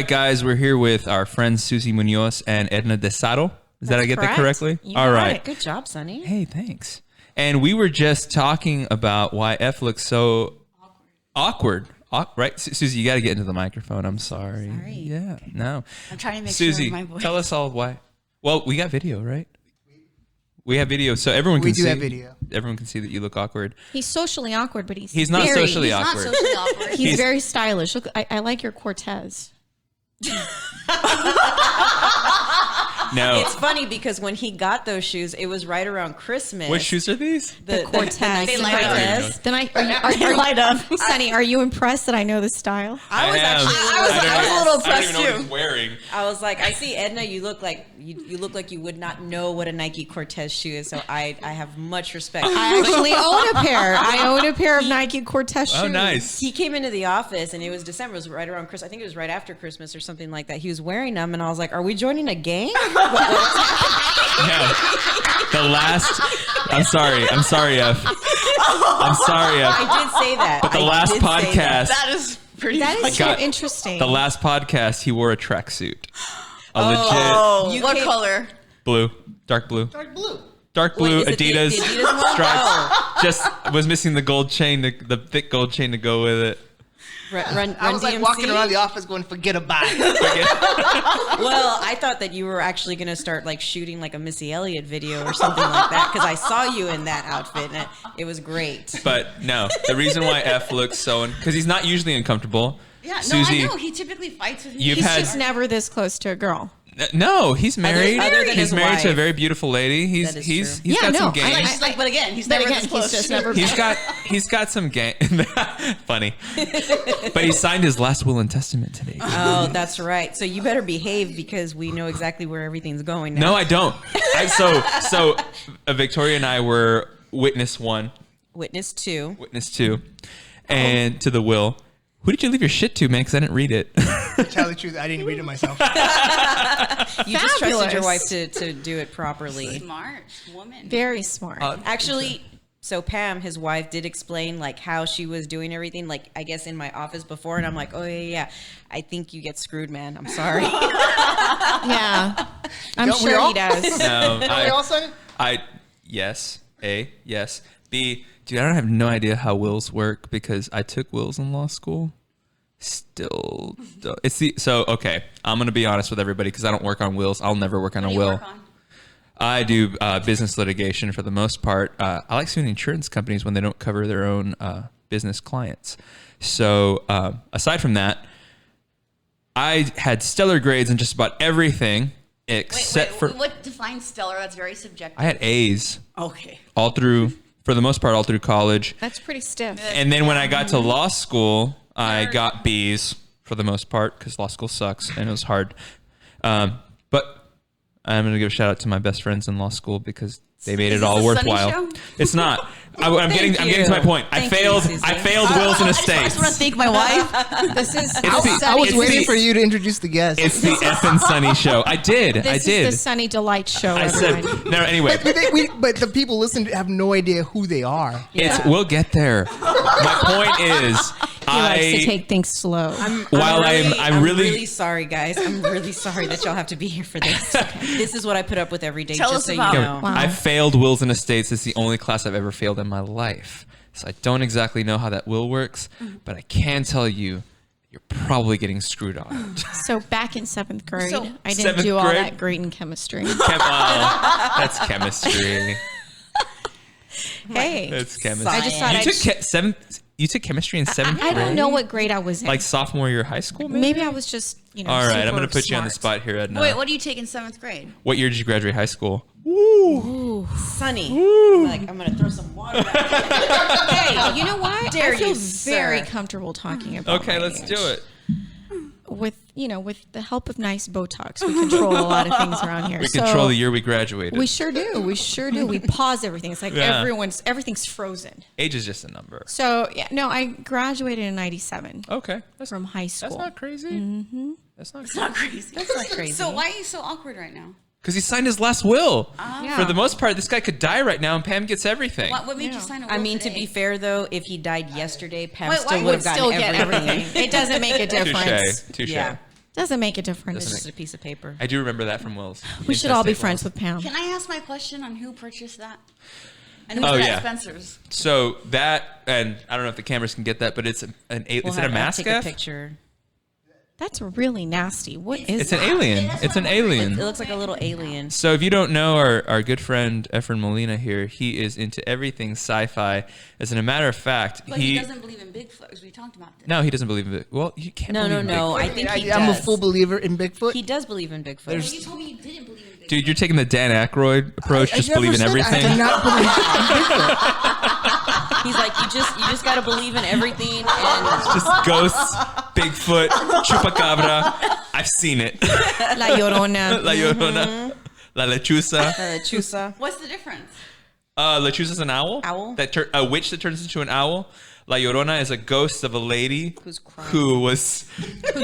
right, guys, we're here with our friends Suzie Munoz and Edna de Saro. Did I get that correctly? All right. Good job, Sonny. Hey, thanks. And we were just talking about why F looks so awkward. Right, Suzie, you got to get into the microphone. I'm sorry. Yeah, no. I'm trying to make Suzie, sure my voice. tell us all why. Well, we got video, right? We have video, so everyone can see. We do have video. Everyone can see that you look awkward. He's socially awkward, but he's not very, socially awkward. Not socially awkward. He's very stylish. Look, I like your Cortez. No. It's funny because when he got those shoes, it was right around Christmas. What shoes are these? The Cortez. They light up. Then are you light up? Sonny, are you impressed that I know the style? I was actually I was a little impressed I don't even know what too. he's wearing. I was like, I see Edna, you look like you would not know what a Nike Cortez shoe is, so I have much respect. I actually own a pair. I own a pair of Nike Cortez shoes. Oh, nice. He came into the office and it was December. It was right around Christmas. I think it was right after Christmas or something like that. He was wearing them and I was like, are we joining a gang? No. The last. I'm sorry, F. I'm sorry, F. I did say that. But the last podcast. That is pretty. That is so got- interesting. The last podcast, he wore a tracksuit. A legit What color? blue, dark blue. Dark blue Wait, is it the Adidas, Adidas one? stripes. Oh. Just was missing the gold chain, the thick gold chain to go with it. Run I was like DMC? walking around the office going, forget about it. Well, I thought that you were actually going to start like shooting like a Missy Elliott video or something like that because I saw you in that outfit and it was great. But no, the reason why F looks so, because he's not usually uncomfortable. Yeah, no, Suzie, I know. He typically fights with me. You've He's had just never this close to a girl. no. He's married. Other than he's his married to a wife. very beautiful lady. He's That is he's true. he's Yeah, got some no, game. She's like, but again, he's But never again, this close. he's just never. He's got some game. Funny, but he signed his last will and testament today. Oh, that's right. So you better behave because we know exactly where everything's going now. No, I don't. Victoria and I were witness 1, Witness 2. witness 2, and to the will. Who did you leave your shit to, man? Because I didn't read it. To tell the truth, I didn't read it myself. You just trusted your wife Fabulous. to do it properly. Smart woman. Very smart. Actually, so Pam, his wife, did explain like how she was doing everything, like I guess in my office before, and I'm like, oh yeah. I think you get screwed, man. I'm sorry. Yeah, I'm Don't we sure all? he does. No, Are we all saying? yes. Yes. B, dude, I don't have no idea how wills work because I took wills in law school. Still, okay. I'm gonna be honest with everybody because I don't work on wills. I'll never work on a What do you will. work on? I do business litigation for the most part. I like suing insurance companies when they don't cover their own business clients. So aside from that, I had stellar grades in just about everything except for what defines stellar? That's very subjective. I had A's Okay. all through, for the most part, all through college. That's pretty stiff. And then when I got to law school, I got B's for the most part because law school sucks and it was hard. But I'm going to give a shout out to my best friends in law school because they made it all this a Sunny worthwhile. show? It's not. I'm getting to my point. I failed wills and I just estates. want to thank my wife. This is I was It's waiting the- for you to introduce the guest. It's the Ef'n Sunny show. I did. This is the Sunny Delight show. I said everyone. no. Anyway, but the people listening have no idea who they are. we'll get there. My point is, He likes to take things slow. I'm really sorry, guys. I'm really sorry that y'all have to be here for this. This is what I put up with every day. Tell just us so about you it. know. Wow. I failed wills and estates. It's the only class I've ever failed in my life. So I don't exactly know how that will works, but I can tell you, you're probably getting screwed on it. So back in 7th grade, So- I didn't 7th do all grade? that great in chemistry. That's chemistry. Hey, That's chemistry. I just thought You took chemistry in 7th grade? I don't know what grade I was in. Like sophomore year of high school, maybe? Maybe I was just, All right, I'm super going to put you on the smart. spot here, Edna. Wait, what do you take in 7th grade? What year did you graduate high school? Sunny. Like I'm gonna throw some water. Hey, you know what? Dare I feel you, very sir. comfortable talking about. Okay, my let's age. do it. With the help of nice Botox, we control a lot of things around here. We So control the year we graduated. We sure do. We sure do. We pause everything. It's like Yeah. everything's frozen. Age is just a number. So yeah, no, I graduated in '97 Okay. from high school. That's not crazy. Mm-hmm. That's not crazy. Not crazy. That's not crazy. So why are you so awkward right now? Because he signed his last will. Yeah. For the most part, this guy could die right now and Pam gets everything. What made Yeah. you sign a will I mean, to today? be fair though, if he died yesterday, Pam Wait, still why would have Still gotten get everything. everything. It doesn't make a difference. Touche. Yeah. Doesn't make a It's difference. just a piece of paper. I do remember that from Will's. We should all be Intestate friends Wells. with Pam. Can I ask my question on who purchased that? And who Oh, was yeah. at Spencer's? So that, and I don't know if the cameras can get that, but it's is it a Take a mascot? picture. That's really nasty. What is It's an that? alien. It's an alien. It looks like a little alien. So if you don't know our good friend Ef'n Molina here, he is into everything sci-fi. As a matter of fact, But he doesn't believe in Bigfoot, because we talked about this. No, he doesn't believe in it. Well, you can't No, believe in no. Bigfoot. I think he I'm a does. full believer in Bigfoot. He does believe in Bigfoot. Well, you told me you didn't believe in Bigfoot. Dude, you're taking the Dan Aykroyd approach, I just never believe in said everything. I do not believe in Bigfoot. He's like, you just gotta believe in everything, and Just ghosts, Bigfoot, chupacabra. I've seen it. La Llorona. La Llorona, La Lechuza. Chusa. What's the difference? Lechuza's an owl. Owl? A witch that turns into an owl. La Llorona is a ghost of a lady Who's crying. Who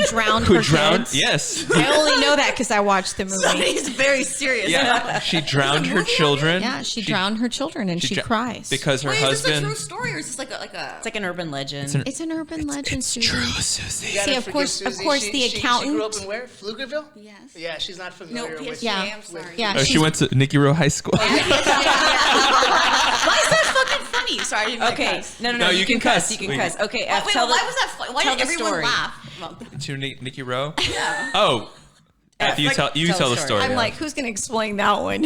drowned who her drowned. kids. Yes, I only know that because I watched the movie. He's very serious. yeah. She drowned her children. Yeah, she drowned her children and she dr- cries. because her Wait, is this a husband. true story, or is this like a It's like an urban legend. It's an urban legend, It's Susie. true, Susie. You gotta See, of forgive course- of Susie. course, She- the she grew up accountant- in where? Pflugerville? Yes. Yeah, she's not No, familiar with. PSA, Yeah. I'm sorry. Yeah, Oh, she she's- went to Nicky Rowe High School. Why is that fucking funny? Sorry, I didn't mean to Okay, cuss. no, you can cuss. You can We- cuss. Okay, Wait, F, tell why the- was that funny? Why tell did the everyone story. laugh? To Nicky Rowe. Yeah. Oh, F, you tell the story. I'm yeah. like, who's going to explain that one?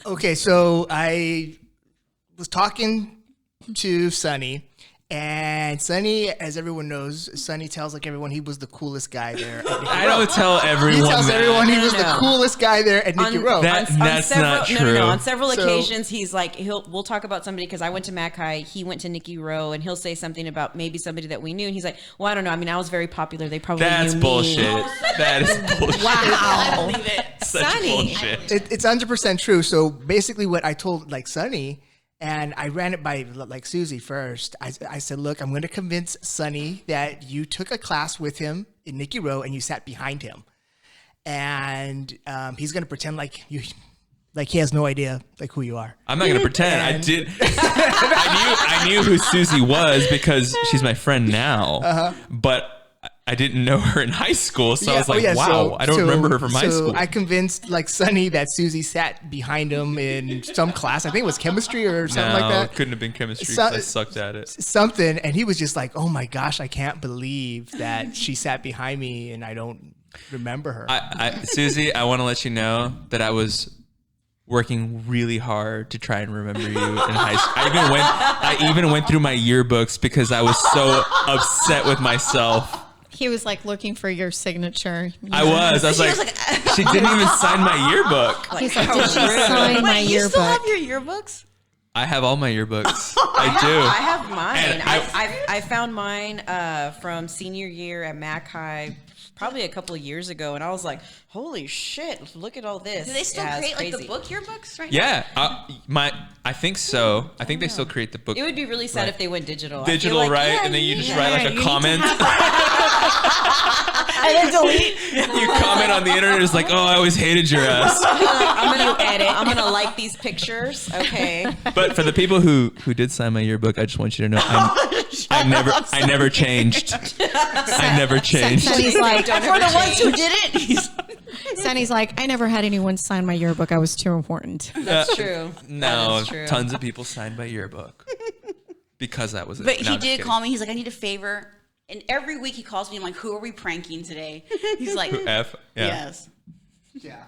Okay, so I was talking to Sonny, and Sonny, as everyone knows, Sonny tells like everyone he was the coolest guy there. I don't tell everyone. He tells that. everyone he was No. the coolest guy there at Nicky Rowe. That's not No, true. on several So- occasions, he's like, we'll talk about somebody because I went to Mac High, he went to Nicky Rowe, and he'll say something about maybe somebody that we knew, and he's like, well, I don't know. I mean, I was very popular. They probably That's knew bullshit. me. That is bullshit. I Wow. believe it. Such Sonny. bullshit. It's 100% true. So basically, what I told like Sonny, and I ran it by like Suzie first. I said, look, I'm going to convince Sonny that you took a class with him in Nicky Rowe and you sat behind him, and he's going to pretend like he has no idea like who you are. I'm not gonna pretend. I did. I knew who Susie was because she's my friend now. But I didn't know her in high school, so I was like, wow, I don't remember her from high school. I convinced like Sonny that Susie sat behind him in some class. I think it was chemistry or something like that. It couldn't have been chemistry So- 'cause I sucked at it. Something, and he was just like, "Oh my gosh, I can't believe that she sat behind me and I don't remember her." Susie, I want to let you know that I was working really hard to try and remember you in high school. I even went through my yearbooks because I was so upset with myself. He was like looking for your signature. I was like, she didn't even sign my yearbook. He's like, did she sign my Wait, you still have yearbook? your yearbooks? I have all my yearbooks. I do. I have mine. And I found mine from senior year at Mac High probably a couple of years ago, and I was like, holy shit, look at all this. Do they still Yeah, it's create like the crazy. book yearbooks right Yeah, I think so. I think they still create the book. It would be really sad Right. if they went digital. I feel Digital, like, right? yeah, And then you just yeah. write Yeah, like you a need to comment. And then delete. You comment on the internet. It's like, oh, I always hated your ass. I'm gonna edit. I'm gonna like these pictures. Okay. But for the people who did sign my yearbook, I just want you to know I never changed. I never changed. Sonny's like, Don't For ever the ones who change. didn't. Sonny's like, I never had anyone sign my yearbook. I was too important. That's true. No, That is true. tons of people signed my yearbook because that was it. But No, he I'm just did kidding. call me. He's like, I need a favor. And every week he calls me. I'm like, who are we pranking today? He's like, F. Yeah. yes. yeah.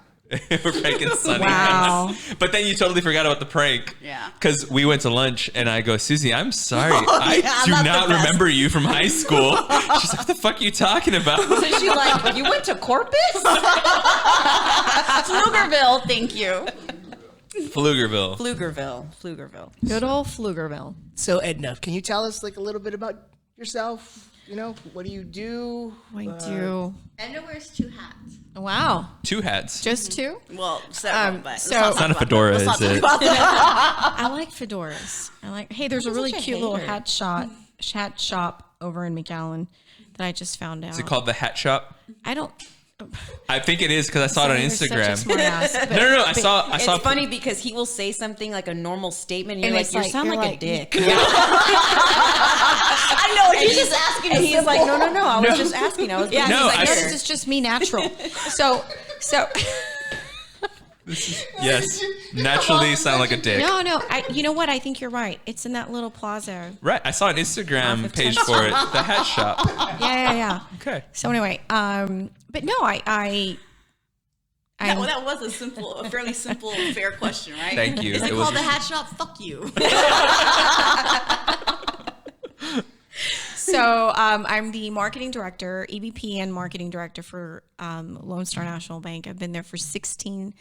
We're pranking Sunny. Wow. But then you totally forgot about the prank. Yeah. Because we went to lunch and I go, Susie, I'm sorry. I yeah, do not the not best. remember you from high school. She's like, what the fuck are you talking about? So she like, you went to Corpus? Pflugerville, thank you. Pflugerville. Pflugerville. Good old Pflugerville. So Edna, can you tell us like a little bit about yourself? You know, what do you do? We do. Edna wears 2 hats. Wow. 2 hats. Just two? Well, several, but let's so- not It's talk not a about fedora, that. Let's is not it? talk about that. I like fedoras. Hey, there's a really such a cute little hater. hat shop over in McAllen that I just found out. Is it called the Hat Shop? I don't. I think it is because I saw it on You're such a Instagram. smartass, but- No. I saw. It's funny because he will say something like a normal statement, and you're And like, it's you like- sound you're like a like- dick. I know. He's just asking And a he's simple like, no. I was just asking. I was Yeah, No, he's like, I- no, this is just me natural. So Yes. Naturally sound like a dick. no, you know what? I think you're right. It's in that little plaza. Right. I saw an Instagram Off of page 10th for it. The hat shop. Yeah. Okay. So anyway, but no, I That was a fairly simple, fair question, right? Thank you. Is it It was called the hat shop? Fuck you. So I'm the marketing director, EVP and marketing director for Lone Star National Bank. I've been there for 16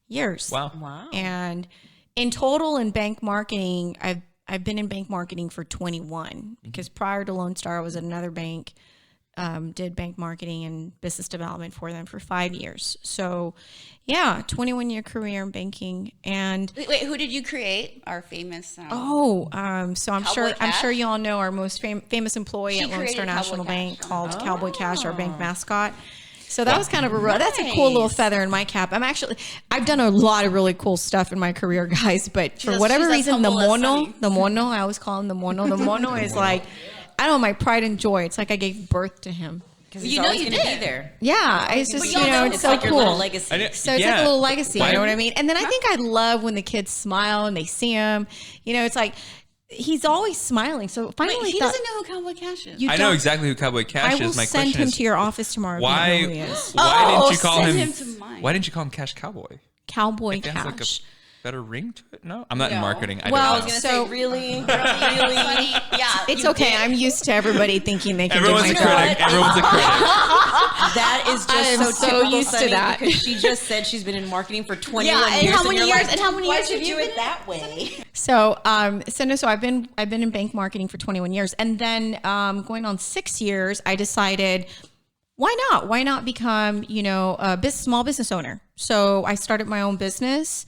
years. Wow. And in total in bank marketing, I've been in bank marketing for 21 because prior to Lone Star, I was at another bank, did bank marketing and business development for them for 5 years. So yeah, 21-year career in banking. And Wait, who did you create? Our famous. so I'm Cowboy Cash? sure you all know our most famous employee She at Lone Star created National Cowboy Bank Cash. called Cowboy Cash, our bank mascot. So that was kind of that's a cool little feather in my cap. I've done a lot of really cool stuff in my career, guys, but for whatever she's as reason, the humble as mono, I always call him the mono is like, I don't know, my pride and joy. It's like I gave birth to him. Because he's You know always you going to did. be there. Yeah, it's just, you know, it's It's so like your cool. little legacy. So it's like a little legacy, you know what I mean? And then I think I love when the kids smile and they see him. You know, it's like he's always smiling. So finally, Wait, he doesn't know who Cowboy Cash is. You I know don't- exactly who Cowboy Cash I will is. My send question him is, to your office tomorrow. If you why? don't know who he is. Why didn't you call send him? him to mine. Why didn't you call him Cash Cowboy? Cowboy It has like a Cash. better ring to it. No, I'm not in No. marketing. I Well, don't know. I was So- going to say, really? Funny. Yeah. It's you okay. did. I'm used to everybody thinking they can Everyone's do a my critic. job. Everyone's a critic. That is I am just so so typical used to Sunny that. because she just said she's been in marketing for 21 Yeah, and years. how many you're years- like, and how many why years did have you you do been it that way? So, so I've been in bank marketing for 21 years, and then going on 6 years, I decided, why not? Why not become a small business owner? So I started my own business.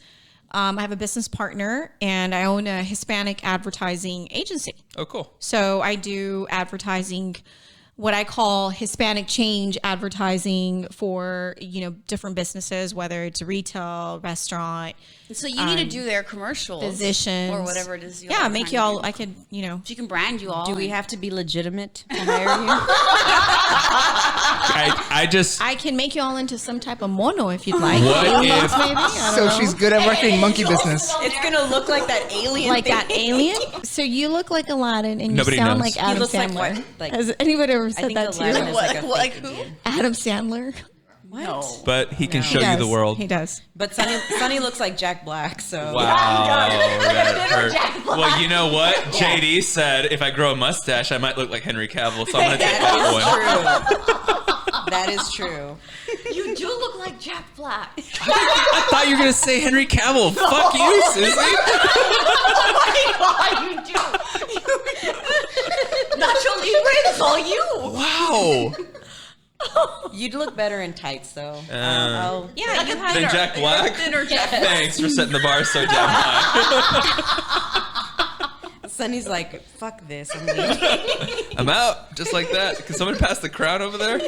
I have a business partner, and I own a Hispanic advertising agency. Oh, cool. So I do advertising, what I call Hispanic change advertising for, different businesses, whether it's retail, restaurant, So you need to do their commercials, physicians, or whatever it is. Yeah, make trying to y'all. do. I could, She can brand you all. Do we and- have to be legitimate to hire you? I just. I can make you all into some type of mono if you'd like. What Aliens, if- maybe? I don't So know. she's good at marketing monkey business. It's going to look like that alien like thing. that alien. So you look like Aladdin, and you Nobody sound knows. like Adam looks like Sandler. what? Like- Has anybody ever I said think that to Aladdin you? is like a Like fake who? Indian. Adam Sandler. No. But he can He show you does. the world. He does. But Sunny looks like Jack Black, so. Wow. That hurt. Well, you know what? JD said if I grow a mustache, I might look like Henry Cavill, so I'm going to take that one. That is true. You do look like Jack Black. I thought you were going to say Henry Cavill. Fuck you, Suzie. Oh, you do. Nacho Libre, that's all you. Wow. You'd look better in tights, though. Yeah, you have. Then Jack Black? Thinner Jack. Thanks for setting the bar so damn high. Sunny's like, fuck this. I'm leaving. I'm out. Just like that. Can someone pass the crown over there?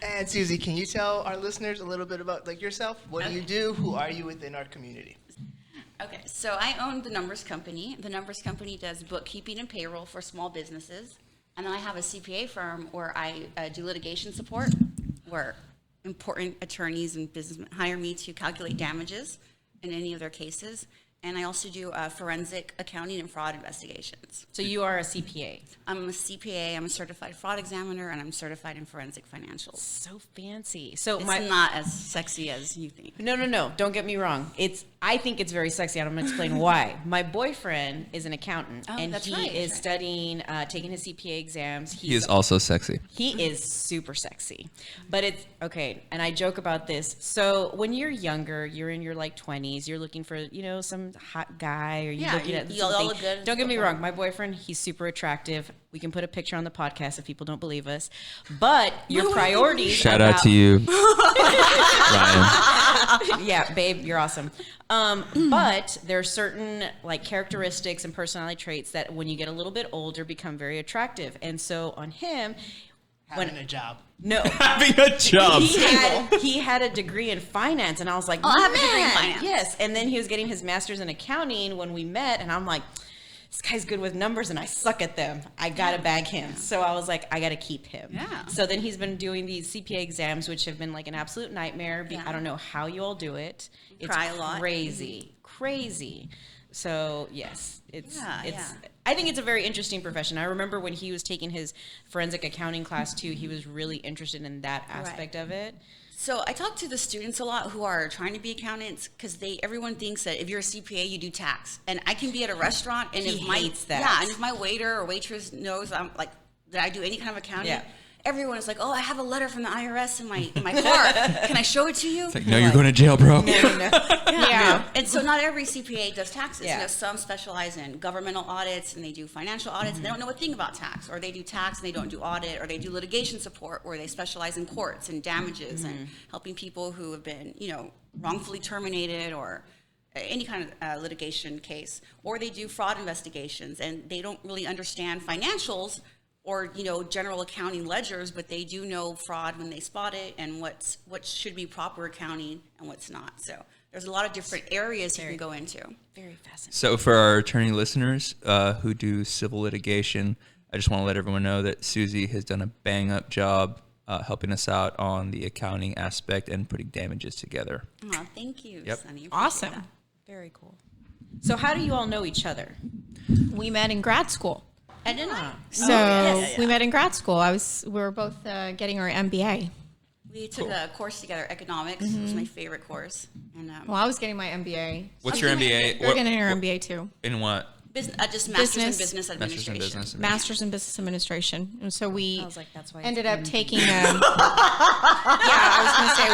And Suzie, can you tell our listeners a little bit about yourself? What do you do? Who are you within our community? Okay, so I own the Numbers Company. The Numbers Company does bookkeeping and payroll for small businesses. And then I have a CPA firm where I do litigation support, where important attorneys and businessmen hire me to calculate damages in any of their cases. And I also do forensic accounting and fraud investigations. So you are a CPA. I'm a CPA, I'm a certified fraud examiner, and I'm certified in forensic financials. So fancy. So It's my not as sexy as you think. No. Don't get me wrong. I think it's very sexy, and I'm gonna explain why. My boyfriend is an accountant, Oh, and that's he right, is that's right. studying, taking his CPA exams. He is also sexy. He is super sexy, but it's okay. And I joke about this. So when you're younger, you're in your 20s, you're looking for, some hot guy, or you're Yeah, looking you- at you all something. look good. Don't get me wrong. My boyfriend, he's super attractive. We can put a picture on the podcast if people don't believe us, but your priorities. Shout out to you, Ryan. Yeah, babe, you're awesome. But there are certain characteristics and personality traits that when you get a little bit older become very attractive. And so on him, Having a job. no. Having a job. He had a degree in finance, and I was like, Oh, I have a degree in "Man, finance." Yes, and then he was getting his master's in accounting when we met, and I'm like, this guy's good with numbers and I suck at them. I got to bag him. So I was like, I got to keep him. Yeah. So then he's been doing these CPA exams, which have been like an absolute nightmare. Yeah. I don't know how you all do it. It's cry a lot. crazy. So yes, it's Yeah. I think it's a very interesting profession. I remember when he was taking his forensic accounting class too, he was really interested in that aspect of it. So I talk to the students a lot who are trying to be accountants because everyone thinks that if you're a CPA, you do tax. And I can be at a restaurant and He if my hates that. yeah, and if my waiter or waitress knows I'm like that I do any kind of accounting, Yeah. everyone is like, "Oh, I have a letter from the IRS in my car. Can I show it to you?" It's like, no, you're going to jail, bro. Yeah. And so not every CPA does taxes. Yeah. You know, some specialize in governmental audits and they do financial audits and they don't know a thing about tax, or they do tax and they don't do audit, or they do litigation support where they specialize in courts and damages and helping people who have been, wrongfully terminated or any kind of litigation case, or they do fraud investigations and they don't really understand financials or general accounting ledgers, but they do know fraud when they spot it and what should be proper accounting and what's not. So there's a lot of different areas you can go into. Very fascinating. So for our attorney listeners who do civil litigation, I just want to let everyone know that Suzie has done a bang-up job helping us out on the accounting aspect and putting damages together. Oh, thank you, Yep. Sunny. Appreciate Awesome. that. Very cool. So how do you all know each other? We met in grad school. And then I, So we met in grad school. We were both getting our MBA. we took a course together, economics. It was my favorite course. And Well, I was getting my MBA. What's your MBA? We're getting our MBA too. In what? just master's in Business. business Master's in administration. business. Master's in Business Administration. And so we I was like, that's why. ended up taking I was going to say,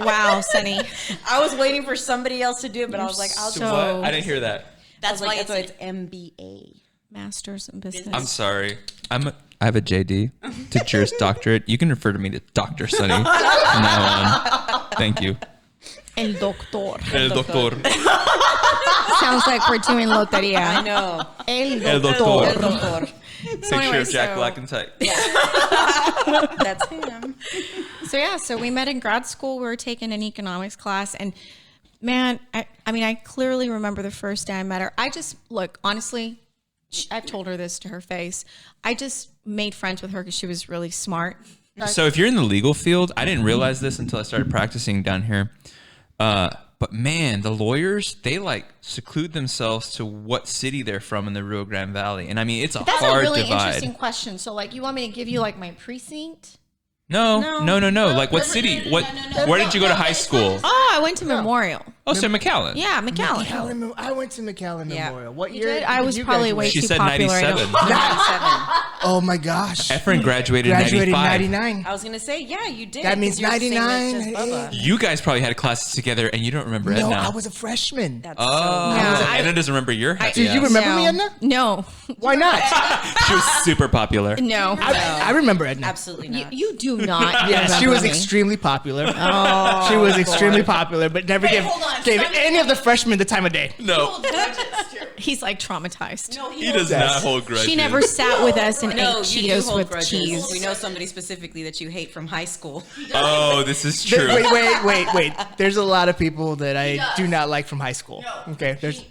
wow. Wow, Sunny. I was waiting for somebody else to do it, but I was like, I'll So just. So- what? I didn't hear that. That's why That's why it's it's MBA. Master's in Business. I'm sorry. I have a JD to Juris Doctorate. You can refer to me to Dr. Sunny from now on. Thank you. El Doctor. El doctor. Sounds like we're doing I loteria. know. El doctor. El doctor. Picture anyway, of Jack so- Black and tight. That's him. So we met in grad school. We were taking an economics class, and man, I clearly remember the first day I met her. Honestly, I've told her this to her face. I just made friends with her because she was really smart. So if you're in the legal field, I didn't realize this until I started practicing down here. But man, the lawyers, they seclude themselves to what city they're from in the Rio Grande Valley. And I mean, it's a That's hard a really divide. interesting question. So, you want me to give you my precinct? No. What city? Where did you go to high school? Oh, I went to Memorial. Oh, so McAllen. Yeah, McAllen. I went to McAllen Yeah. Memorial. What You year? did? I was you probably graduate? way She too said popular. I 97. don't- 97. Oh my gosh. Ef'n graduated in Graduated 95. in 99. I was gonna say, yeah, you did. That means 'cause you're the same age 99, as Bubba. You guys probably had classes together and you don't remember No, Edna. I was a freshman. That's Oh, Yeah, Edna doesn't remember your happy Do you ass. remember me, Edna? No. Why not? She was super popular. No. I remember Edna. absolutely You, not. you do not. Yeah, she remember was me. extremely popular. She was extremely popular, but never gave Sunny- any of the freshmen the time of day. No, He's traumatized. he does not hold grudges. She never sat with us and No, ate you do Cheetos hold with grudges. cheese. We know somebody specifically that you hate from high school. Oh, this is true. Wait. There's a lot of people that I do not like from high school. Okay, there's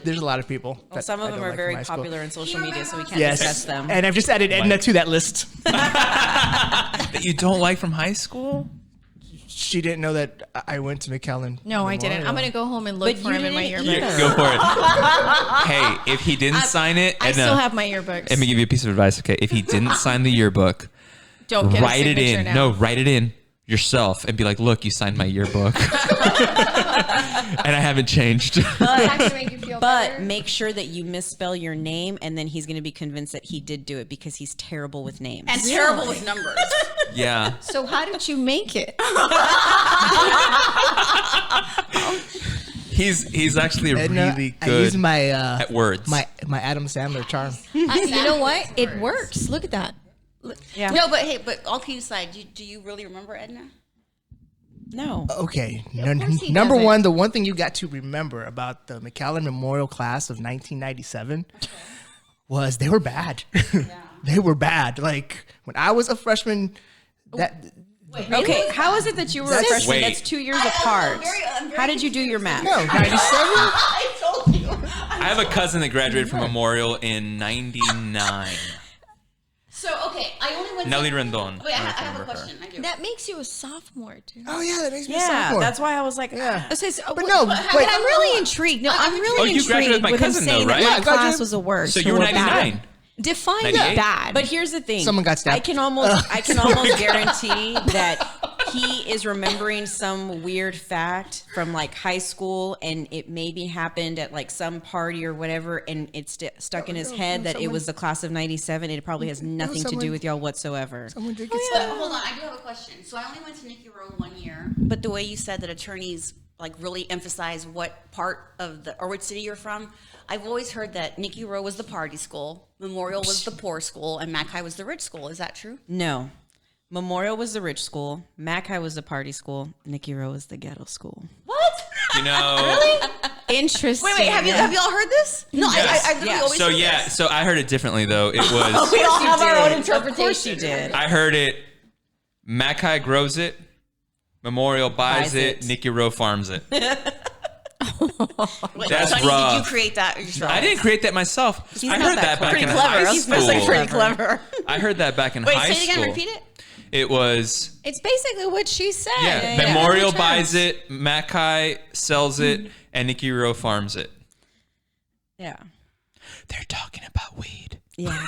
a lot of people. Well, that some I of them don't are like very from high school. popular on social media, so we can't discuss Yes, them. and I've just added Edna to that list. That you don't like from high school? She didn't know that I went to McAllen. No, I didn't. I'm going to go home and look But for you him in my didn't yearbook. either. Go for it. Hey, if he didn't sign it, I Edna, still have my yearbooks. let me give you a piece of advice, okay? If he didn't sign the yearbook, Don't get a write it signature in. now. No, write it in yourself and be like, look, you signed my yearbook. And I haven't changed. Is that going to make you feel But better? make sure that you misspell your name, and then he's going to be convinced that he did do it because he's terrible with names. and terrible with numbers. Yeah. So how did you make it? He's actually Edna, really I use good my at words. my Adam Sandler charm. You know what? It works. Look at that. Yeah. No, but all kidding aside, do you really remember Edna? No. Okay, course he number doesn't. one, the one thing you got to remember about the McAllen Memorial class of 1997 was they were bad. They were bad. Like when I was a freshman, that Okay, how is it that you were a That's- freshman? Wait. That's 2 years apart. How did you do your math? no 97. I told told you. I have a cousin that graduated from Memorial in '99. So, okay, I only went Nelly to... Rendon. Wait, I I don't have a remember her. question. I do. That makes you a sophomore, too. Oh yeah, that makes me a Yeah, sophomore. that's why I was like, Yeah. But no, but wait. I'm really intrigued. No, I'm really Oh, you graduated with intrigued my with him cousin, though, saying right? that Yeah, my I class graduated- was the worst. So you were or bad. 99. Define 98? bad. But here's the thing. Someone got stabbed. I can almost guarantee that he is remembering some weird fact from like high school, and it maybe happened at like some party or whatever, and it's stuck in his head that it was the class of '97. It probably has nothing to do with y'all whatsoever. Someone did get But stabbed. hold on, I do have a question. So I only went to Nicky Rowe 1 year, but the way you said that attorneys like really emphasize what part of the or which city you're from, I've always heard that Nicky Rowe was the party school, Memorial was the poor school, and Mackay was the rich school. Is that true? No. Memorial was the rich school. Mackay was the party school. Nicky Rowe was the ghetto school. What? You know. Interesting. Wait, have you all heard this? No, Yes. I really Yeah. always So heard yeah, this. so I heard it differently though. It was We all You have our own did. interpretation. Of course you did. I heard it. Mackay grows it. Memorial buys it. Nicky Rowe farms it. Wait, That's Sonny, rough. did you create that yourself? I didn't create that myself. I not heard that that back Pretty in clever. high He's school. pretty clever. I heard that back in Wait, high say it again. school. Repeat it. It was It's basically what she said. yeah. Memorial buys it. Mackay sells it, and Nicky Rowe farms it. Yeah. They're talking about weed. Yeah.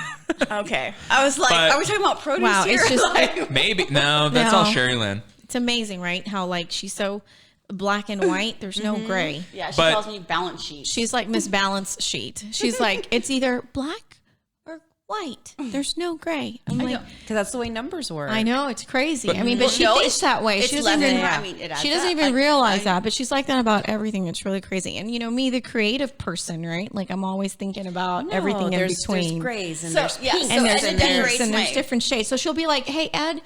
Okay. I was like, But- are we talking about produce Wow, here? it's just Like- Maybe no. That's No. all Sherryland. It's amazing, right? How like she's so black and white. There's no gray. yeah, she But- calls me balance sheet. She's like Miss Balance Sheet. She's like, it's either black or white. There's no gray. I'm like, Because that's the way numbers work. I know it's crazy. I mean, but Well, she no, thinks it's- that way. it's She doesn't less even. than- I mean, it adds She doesn't up. even realize that. But she's like that about everything. It's really crazy. And you know, me, the creative person, right? Like I'm always thinking about everything in there's, between. There's grays and So, there's yeah, pinks so And there's Ed and decorates there's and there's my- different shades. So she'll be like, "Hey Ed,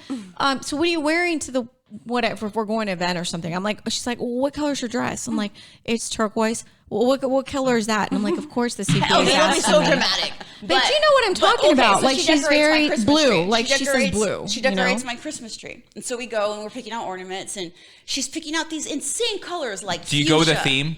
so what are you wearing to the whatever? If we're going to an event or something?" I'm like, she's like, well, "What color's your dress?" I'm like, "It's turquoise." Well, what color is that? And I'm like, "Of course the CPA Oh, is that'll be asking so me." dramatic. But you know what I'm talking about. Like, she she's decorates very my Christmas blue. tree. Like, she says decorates- blue, She you know? decorates my Christmas tree. And so we go and we're picking out ornaments and she's picking out these insane colors like Do you go with a fuchsia. theme?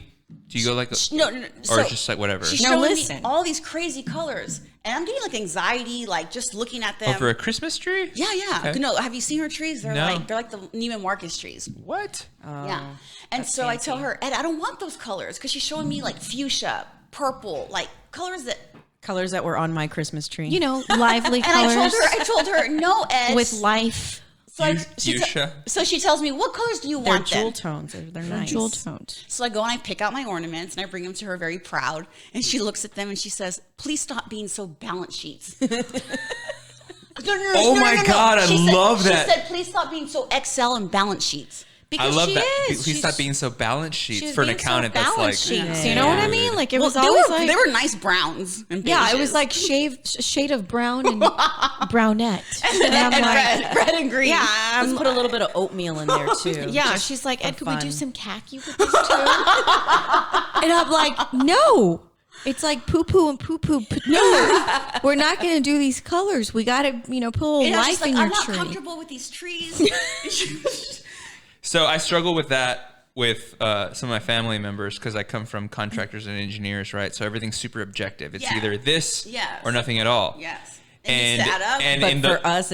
Do you go like a, No. or just like whatever? She's Now showing listen. me all these crazy colors. And I'm getting like anxiety, like just looking at them. Over a Christmas tree? Yeah. Okay. No, have you seen her trees? They're No. like the Neiman Marcus trees. What? Yeah. And so I tell her, Ed, I don't want those colors because she's showing me like fuchsia, purple, like colors that. colors that were on my Christmas tree. You know, lively And colors I told her, no, Ed. with life, So, Fuchsia? so she tells me, what colors do you they're want jewel then? tones. They're nice. jewel tones. So I go and I pick out my ornaments and I bring them to her very proud. And she looks at them and she says, please stop being so balance sheets. Oh my God, I love that. She said, please stop being so Excel and balance sheets. I Because love she that. is. Please stop being so balance She's sheets for an being so accountant. That's like balance sheets. Yeah. You know what I mean? Like it was they always were, like they were nice browns and yeah, it beiges. was like shade of brown and brownette. And I'm and like, red and green. yeah, Let's put a little bit of oatmeal in there too. yeah. Just She's like, Ed, for can we do fun. some khaki with this too? And I'm like, no. It's like poo poo and poo poo. No, we're not going to do these colors. We got to, put a little And I was life just like, in your I'm not tree. comfortable with these trees. So I struggle with that with some of my family members because I come from contractors and engineers, right? So everything's super objective. It's Yeah. either this Yes. or nothing at all. Yes. And it needs to add up. and But in for the us,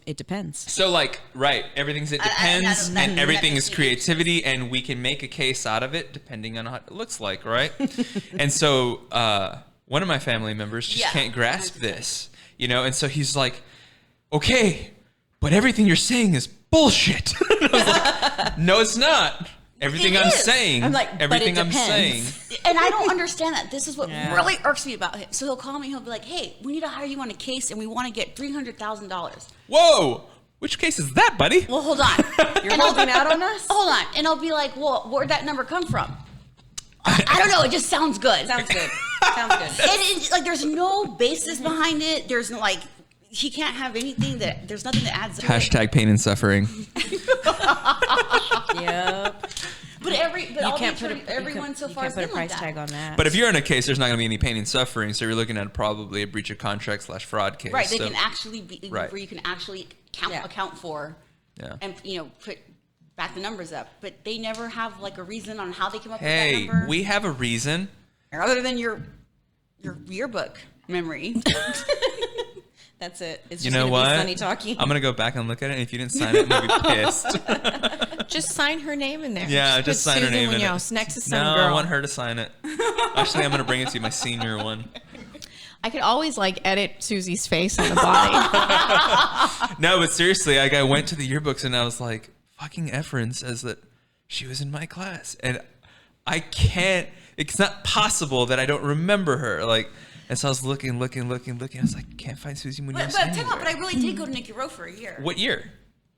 it depends. so like right, everything's it I- depends, that- and everything that is makes me creativity, and we can make a case out of it depending on how it looks like, right? And so one of my family members just Yeah, can't grasp 100%. this, and so he's like, okay, but everything you're saying is bullshit. And I was like, no, it's not. Everything It I'm is. saying, I'm like, but everything it I'm saying. depends. And I don't understand that. This is what Yeah. really irks me about him. So he'll call me. He'll be like, "Hey, we need to hire you on a case, and we want to get $300,000." Whoa, which case is that, buddy? Well, hold on. You're holding out on us? Hold on, and I'll be like, "Well, where'd that number come from?" I don't know. It just sounds good. Sounds good. Sounds good. Like there's no basis behind it. There's like he can't have anything that there's nothing that adds. up. Hashtag pain and suffering. Yep. But You can't put everyone so far you can't has put a been price like that. tag on that. But if you're in a case, there's not going to be any pain and suffering, so you're looking at probably a breach of contract / fraud case. Right, they So- can actually be Right. where you can actually Yeah. account for, Yeah. and put back the numbers up. But they never have like a reason on how they come up with Hey, that number. we have a reason. Other than your yearbook memory. That's it. It's You just know gonna be what? Sunny talking. I'm gonna go back and look at it. And if you didn't sign it, I'm gonna be pissed. Just sign her name in there. Yeah, just put sign her Suzie name in Munoz it. next to some No, girl. I want her to sign it. Actually, I'm gonna bring it to you, my senior one. I could always like edit Susie's face on the body. No, but seriously, like I went to the yearbooks and I was like, "Fucking Ef'n says that she was in my class," and I can't. It's not possible that I don't remember her. Like, and so I was looking. I was like, "Can't find Suzie Munoz But tell me, anywhere." but I really did go to Nicky Rowe for a year. What year?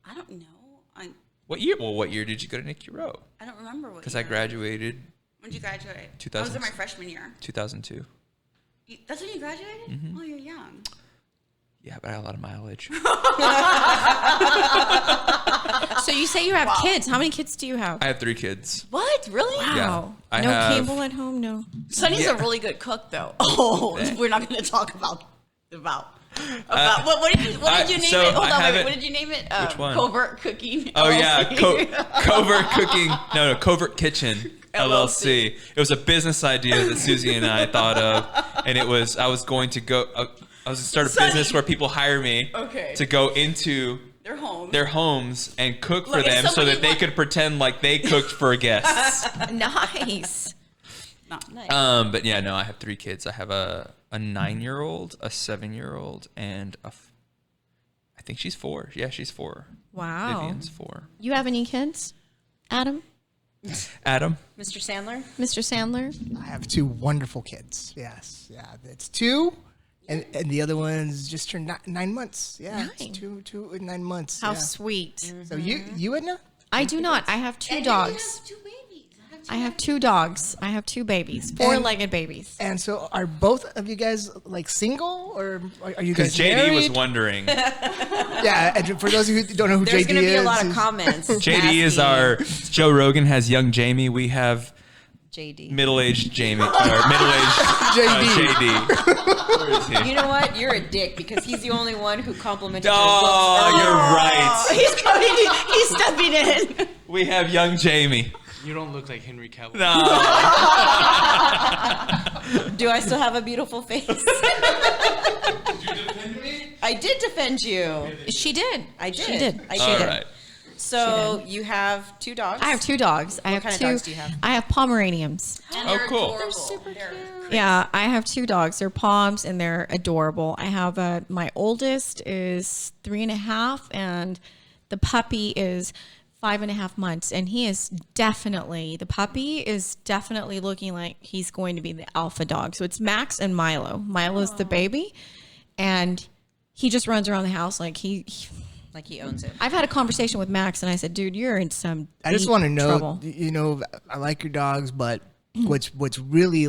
I don't know. What year? Well, what year did you go to Nicky Rowe? I don't remember what. Because I year. graduated When did you graduate? 2000. I was in my freshman year. 2002. That's when you graduated? Mm-hmm. Oh, you're young. Yeah, but I had a lot of mileage. So you say you have kids. How many kids do you have? I have 3 kids. What? Really? Wow. I No have- cable at home. No. Sonny's Yeah. a really good cook, though. Oh, we're not going to talk about what did you name so it? Hold I on, haven't- what did you name it? Which one? Covert Cooking. Oh yeah, LLC. covert cooking. No, Covert Kitchen LLC. It was a business idea that Suzie and I thought of, and I was going to go. I was going to start a Sonny. business where people hire me Okay. to go into They're home. their homes and cook for Look, if them, so somebody that they could pretend like they cooked for guests. Nice. But yeah, no, I have 3 kids. I have a 9-year-old, a 7-year-old, and I think she's 4. Yeah, she's 4. Wow. Vivian's 4. You have any kids, Adam? Adam. Mr. Sandler. Mr. Sandler? I have 2 wonderful kids. Yes, yeah, it's 2, and the other one's just turned 9 months. Yeah, it's 9. 2 and 9 months. How yeah. sweet. So you Edna? I do not. I have 2 And dogs. You have 2 babies. I have 2 dogs. I have 2 babies. 4-legged babies. And so, are both of you guys like single, or are you Because guys JD married? was wondering. Yeah, and for those of you who don't know who There's JD going to be is, a lot of he's- comments. JD is our Joe Rogan has young Jamie. We have JD. middle-aged Jamie or middle-aged JD. Where is he? You know what? You're a dick because he's the only one who complimented your Oh, looks. you're right. He's coming. He's stepping in. We have young Jamie. You don't look like Henry Cavill. No. Do I still have a beautiful face? I did defend you. She did. I did. She did. I All did. right. So you have 2 dogs. I have 2 dogs. I have kind of 2. dogs do you have? I have Pomeranians. And Oh, they're cool. adorable. They're super They're cute. Yeah, I have 2 dogs. They're Poms and they're adorable. I have my oldest is 3.5 and the puppy is 5.5 months, and the puppy is definitely looking like he's going to be the alpha dog. So it's Max and Milo. Milo's the baby, and he just runs around the house like he Like he owns it. I've had a conversation with Max, and I said, "Dude, you're in some I just deep want to know, trouble." you know, I like your dogs, but what's really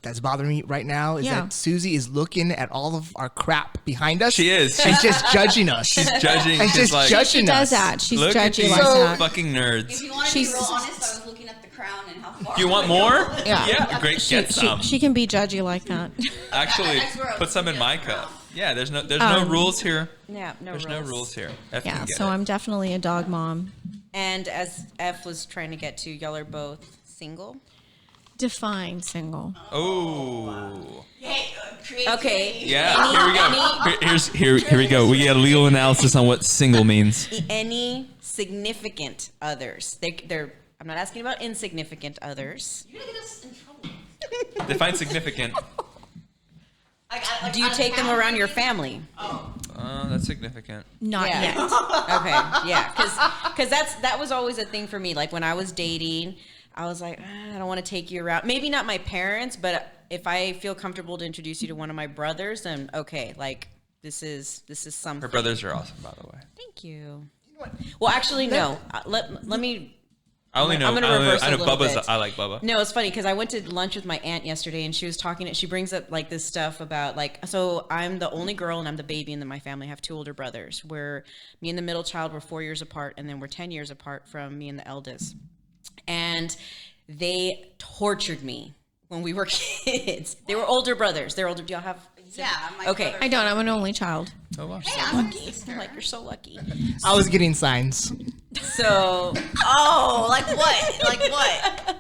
that's bothering me right now is Yeah. that Suzie is looking at all of our crap behind us. She is. and just judging us. She's judging. and She's just like, judging She does us. that. She's look at judgy these like that. fucking nerds. If you want to be real honest, I was looking at the crown and how far. You want more? Yeah. Great. Get some. She can be judgy like that. Actually, That's where I put was some in gonna my get cup. Yeah. There's no rules here. Yeah, no There's rules. no rules here. F Yeah, can get so it. I'm definitely a dog mom. And as F was trying to get to, y'all are both single. Define single. Oh. Okay. Yeah. Here we go. Here we go. We get a legal analysis on what single means. Any significant others? They're. I'm not asking about insignificant others. You're gonna get us in trouble. Define significant. Do you take them around your family? That's significant. Not Yeah. yet. Okay, yeah, because that was always a thing for me. Like when I was dating, I was like, I don't want to take you around. Maybe not my parents, but if I feel comfortable to introduce you to one of my brothers, then okay, like this is something. Her brothers are awesome, by the way. Thank you. Well, actually, no. Let me. I only know. I'm gonna reverse I a know little Bubba's. bit. I like Bubba. No, it's funny because I went to lunch with my aunt yesterday, and she was talking. She brings up like this stuff about like, so I'm the only girl and I'm the baby, and then my family have 2 older brothers. Where me and the middle child were 4 years apart, and then we're 10 years apart from me and the eldest. And they tortured me when we were kids. They were older brothers. They're older. Do y'all have? Yeah. My Okay. brother- I don't. I'm an only child. Oh wow. I'm like, you're so lucky. I was getting signs. So Oh, like what? Like what?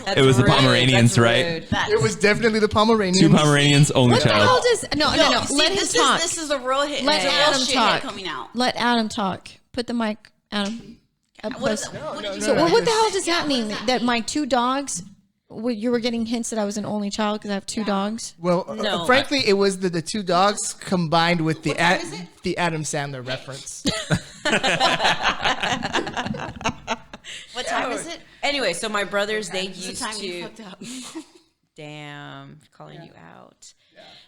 That's It was the rude. Pomeranians, That's right? rude. It was definitely the Pomeranians. 2 Pomeranians, only What the hell child. does no. See, Let him this talk. This is a real hit. Let There's a real Adam shithead talk. coming out. Let Adam talk. Put the mic, Adam. Up What, is, close. what did you So say? what the hell does that mean? That my 2 dogs? You were getting hints that I was an only child because I have 2 dogs. Well, No. frankly, it was the 2 dogs combined with the Adam Sandler reference. What time is it? Anyway, so my brothers, they It's the used time you to. fucked up. Damn, calling you out.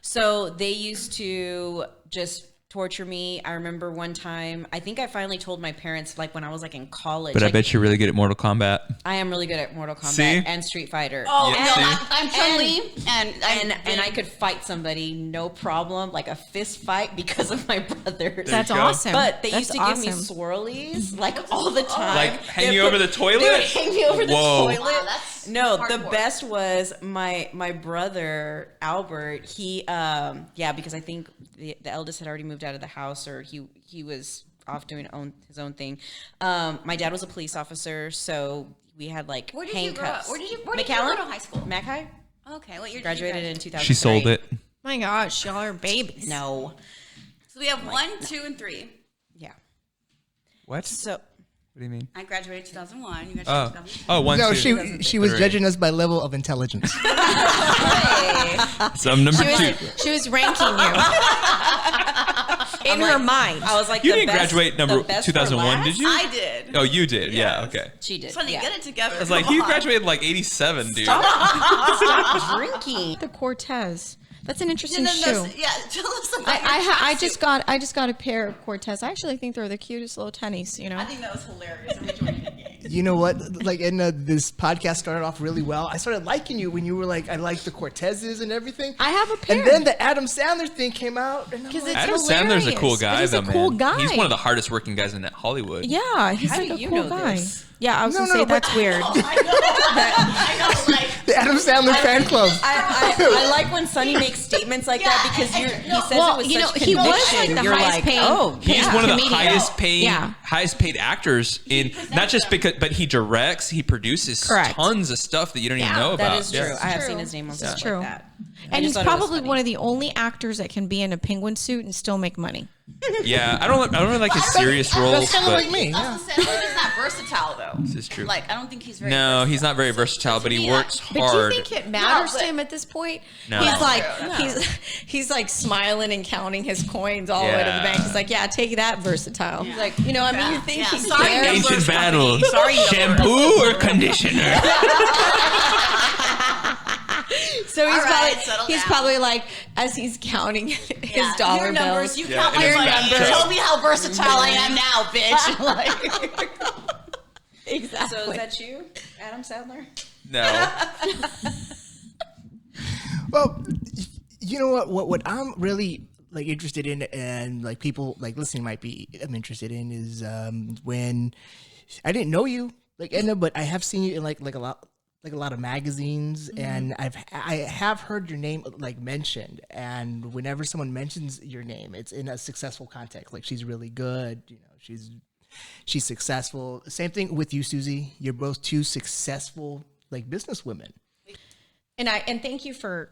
So they used to just torture me. I remember one time, I think I finally told my parents, like when I was like in college. But I like, bet you're really good at Mortal Kombat. I am really good at Mortal Kombat See? and Street Fighter. Oh, Yeah, no, see? I'm Chun-Li, And I could fight somebody no problem, like a fist fight because of my brothers. That's go. awesome. But they That's used to give me awesome. swirlies like all the time. Like hang They'd you over the toilet? They would hang me over the Whoa. toilet. Wow, that's No, the hardcore. best was my brother Albert. He because I think the eldest had already moved out of the house, or he was off doing his own thing. My dad was a police officer, so we had like Where did you grow handcuffs. up? Where did you go to McAllen? high school? Mac High. Okay, what year did you Graduated in graduate? 2003. She sold it. My gosh, y'all are babies. No. So we have 1, 2, and 3. Yeah. What? So What do you mean? I graduated 2001. You graduated Oh, 2002. oh, 1, No, 2. she was Three. judging us by level of intelligence. So I'm number 2. She was ranking you in her mind. I was like, You the didn't best- graduate number the best for 2001, last? did you? I did. Oh, you did. Yeah. Okay. She did. Funny, yeah. get it together. I was like, Come you on. graduated like 87, dude. Stop drinking. The Cortez. That's an interesting No, shoe. yeah, tell us about your I tracksuit. just got a pair of Cortez. I actually think they're the cutest little tennies. You know. I think that was hilarious. I'm enjoying the game. You know what? Like, Edna, this podcast started off really well. I started liking you when you were like, I like the Cortezes and everything. I have a pair. And then the Adam Sandler thing came out. And I'm 'Cause like, it's Adam Sandler's a cool hilarious. guy, He's though, a cool man. guy. He's one of the hardest working guys in Hollywood. Yeah, he's How like do a you cool know guy. this? Yeah, I was No, gonna say no, but- that's weird. I know, like, the Adam Sandler fan club. I like when Sonny makes statements like that because he says Well, it with you know, such he was conviction. like the You're highest like, paid. oh, He's Yeah. one of the Comedian. highest paid actors in not just because, but he directs, he produces Correct. tons of stuff that you don't even know about. that is true. Yeah. I have True. seen his name on It's stuff true. like that. I And just he's thought it was probably funny. one of the only actors that can be in a penguin suit and still make money. Yeah, I don't really like his serious roles, That's kind of but like me. Yeah. Austin Sandler is not versatile though. this is true. Like, I don't think he's very. No, versatile. he's not very versatile, but he me, works But do you hard. think it matters No, to but- him at this point? No. He's like No. he's like smiling and counting his coins all the way to the Yeah. bank. He's like, yeah, take that, versatile. Yeah. Like, you know, I mean, you Yeah. think Yeah. he's Sorry, there. Numbers Ancient battle. company. Sorry, Numbers. Shampoo or conditioner? So he's All right, settle probably he's down. probably like as he's counting his Yeah, dollar your numbers. bills. You Yeah, count and my his money. numbers. Tell me how versatile I am now, bitch. Like, Exactly. So is that you, Adam Sandler? No. Well, you know what I'm really like interested in, and like people like listening might be I'm interested in is when I didn't know you like Edna, but I have seen you in like a lot of magazines, and I have heard your name like mentioned, and whenever someone mentions your name, it's in a successful context. Like she's really good, you know, she's successful. Same thing with you, Suzie. You're both two successful like businesswomen. And thank you for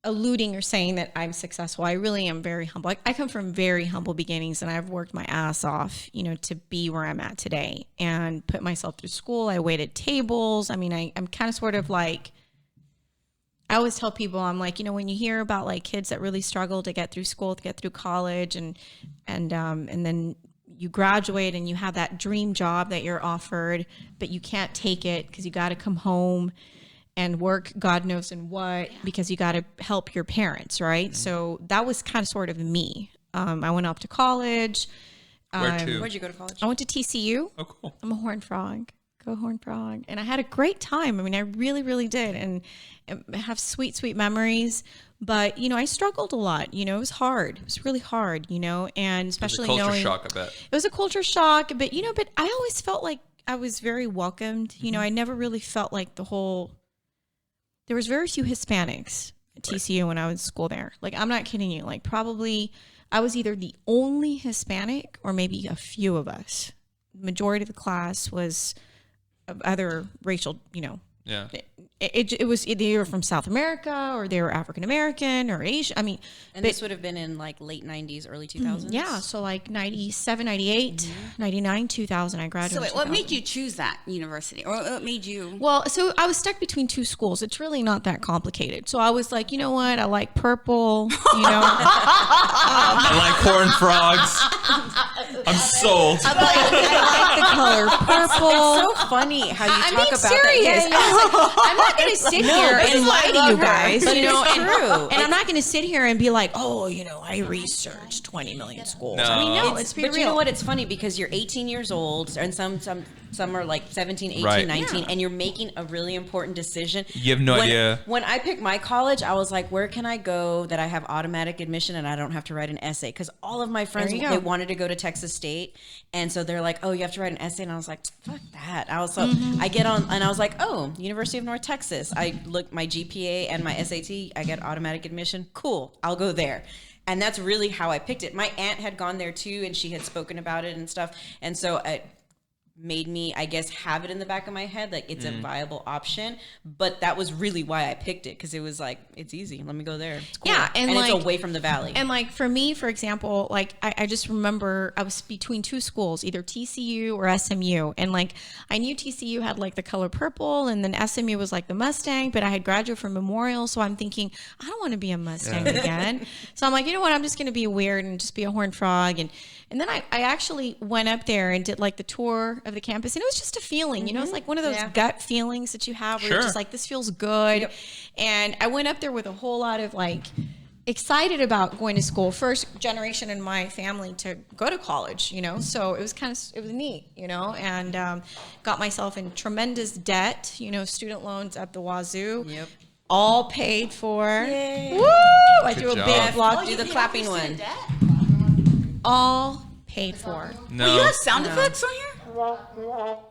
alluding or saying that I'm successful. I really am very humble. I come from very humble beginnings, and I've worked my ass off, you know, to be where I'm at today and put myself through school. I waited tables. I mean, I'm kind of sort of like, I always tell people, I'm like, you know, when you hear about like kids that really struggle to get through school, to get through college, and then you graduate and you have that dream job that you're offered, but you can't take it because you got to come home and work God knows in what, because you got to help your parents, right? Mm-hmm. So that was kind of sort of me. I went up to college. Where to? Where'd you go to college? I went to TCU. Oh, cool. I'm a Horned Frog. Go Horned Frog. And I had a great time. I mean, I really, really did. And I have sweet, sweet memories. But, you know, I struggled a lot. You know, it was hard. It was really hard, you know, and especially Culture knowing shock, I bet. it was a culture shock. But, you know, but I always felt like I was very welcomed. You know, I never really felt like there was very few Hispanics at TCU when I was in school there. Like, I'm not kidding you. Like, probably I was either the only Hispanic or maybe a few of us. Majority of the class was of other racial, you know, Yeah. It was either they were from South America or they were African American or Asian. I mean, And this would have been in like late 90s, early 2000s. yeah. So like 97, 98, 99, 2000, I graduated. So wait, in what 2000. made you choose that university, or what made you? Well, so I was stuck between two schools. It's really not that complicated. So I was like, you know what? I like purple, you know. I like corn frogs. I'm sold. I like the color purple. It's so funny how you I'm talk being about serious. that. Yeah, I'm not going to sit here but and it's lie like, to you love her. guys, But you know, it's and, true. and I'm not going to sit here and be like, oh, you know, I researched 20 million schools. No. I mean, no, let's be But real. you know what? It's funny because you're 18 years old, and some are like 17, 18, Right. 19, Yeah. and you're making a really important decision. You have no idea. When I picked my college, I was like, where can I go that I have automatic admission and I don't have to write an essay? Because all of my friends, There you they go. wanted to go to Texas State. And so they're like, oh, you have to write an essay. And I was like, fuck that. I was so, I get on, and I was like, oh, University of North Texas. I look my GPA and my SAT, I get automatic admission. Cool, I'll go there. And that's really how I picked it. My aunt had gone there too, and she had spoken about it and stuff. And so it made me, I guess, have it in the back of my head, like it's a viable option. But that was really why I picked it, because it was like, it's easy. Let me go there. It's cool. Yeah, and it's like- away from the valley. And like for me, for example, like I just remember I was between two schools, either TCU or SMU. And like I knew TCU had like the color purple, and then SMU was like the Mustang, but I had graduated from Memorial. So I'm thinking, I don't want to be a Mustang again. So I'm like, you know what? I'm just going to be weird and just be a horned frog. And then I actually went up there and did like the tour of the campus, and it was just a feeling, you know, it's like one of those Yeah. gut feelings that you have where you're Sure. just like, this feels good. Yep. And I went up there with a whole lot of like, excited about going to school, first generation in my family to go to college, you know, so it was it was neat, you know, and got myself in tremendous debt, you know, student loans at the wazoo, Yep. all paid for. Yay. Woo! I do a job. big block, Do the clapping one. all paid for. No, You have sound effects on here?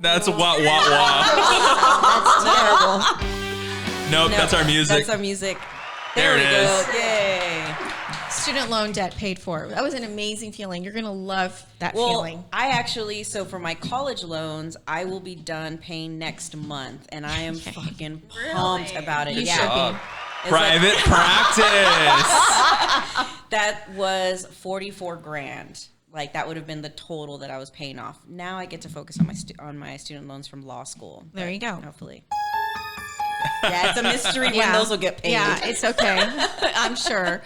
that's a wah wah wah. Terrible. Nope, that's our music. That's our music. There we it go. is. Yay. Student loan debt paid for. That was an amazing feeling. You're going to love that Well, feeling. I actually, so for my college loans, I will be done paying next month, and I am fucking pumped about it. You yeah. should be. Job. It's Private practice. That was 44 grand. Like that would have been the total that I was paying off. Now I get to focus on my student loans from law school. There you go. Hopefully. Yeah, it's a mystery when those will get paid. Yeah, it's okay. I'm sure.